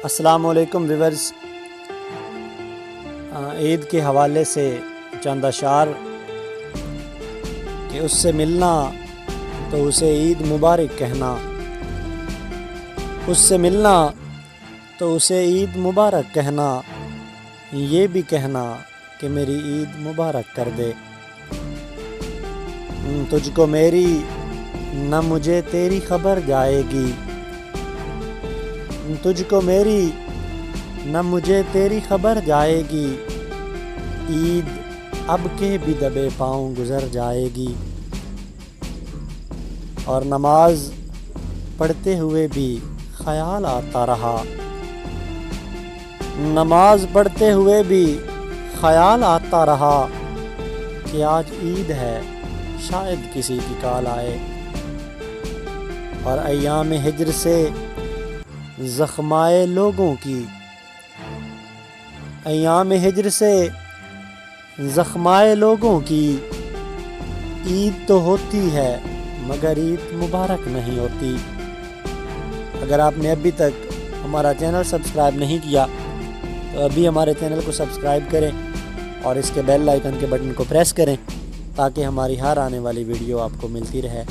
السلام علیکم ویورز، عید کے حوالے سے چند اشعار کہ اس سے ملنا تو اسے عید مبارک کہنا، اس سے ملنا تو اسے عید مبارک کہنا، یہ بھی کہنا کہ میری عید مبارک کر دے۔ تجھ کو میری نہ مجھے تیری خبر جائے گی، تجھ کو میری نہ مجھے تیری خبر جائے گی، عید اب کے بھی دبے پاؤں گزر جائے گی۔ اور نماز پڑھتے ہوئے بھی خیال آتا رہا، نماز پڑھتے ہوئے بھی خیال آتا رہا کہ آج عید ہے شاید کسی کی کال آئے۔ اور ایام ہجر سے زخمائے لوگوں کی، ایام ہجر سے زخمائے لوگوں کی، عید تو ہوتی ہے مگر عید مبارک نہیں ہوتی۔ اگر آپ نے ابھی تک ہمارا چینل سبسکرائب نہیں کیا تو ابھی ہمارے چینل کو سبسکرائب کریں اور اس کے بیل آئیکن کے بٹن کو پریس کریں تاکہ ہماری ہر آنے والی ویڈیو آپ کو ملتی رہے۔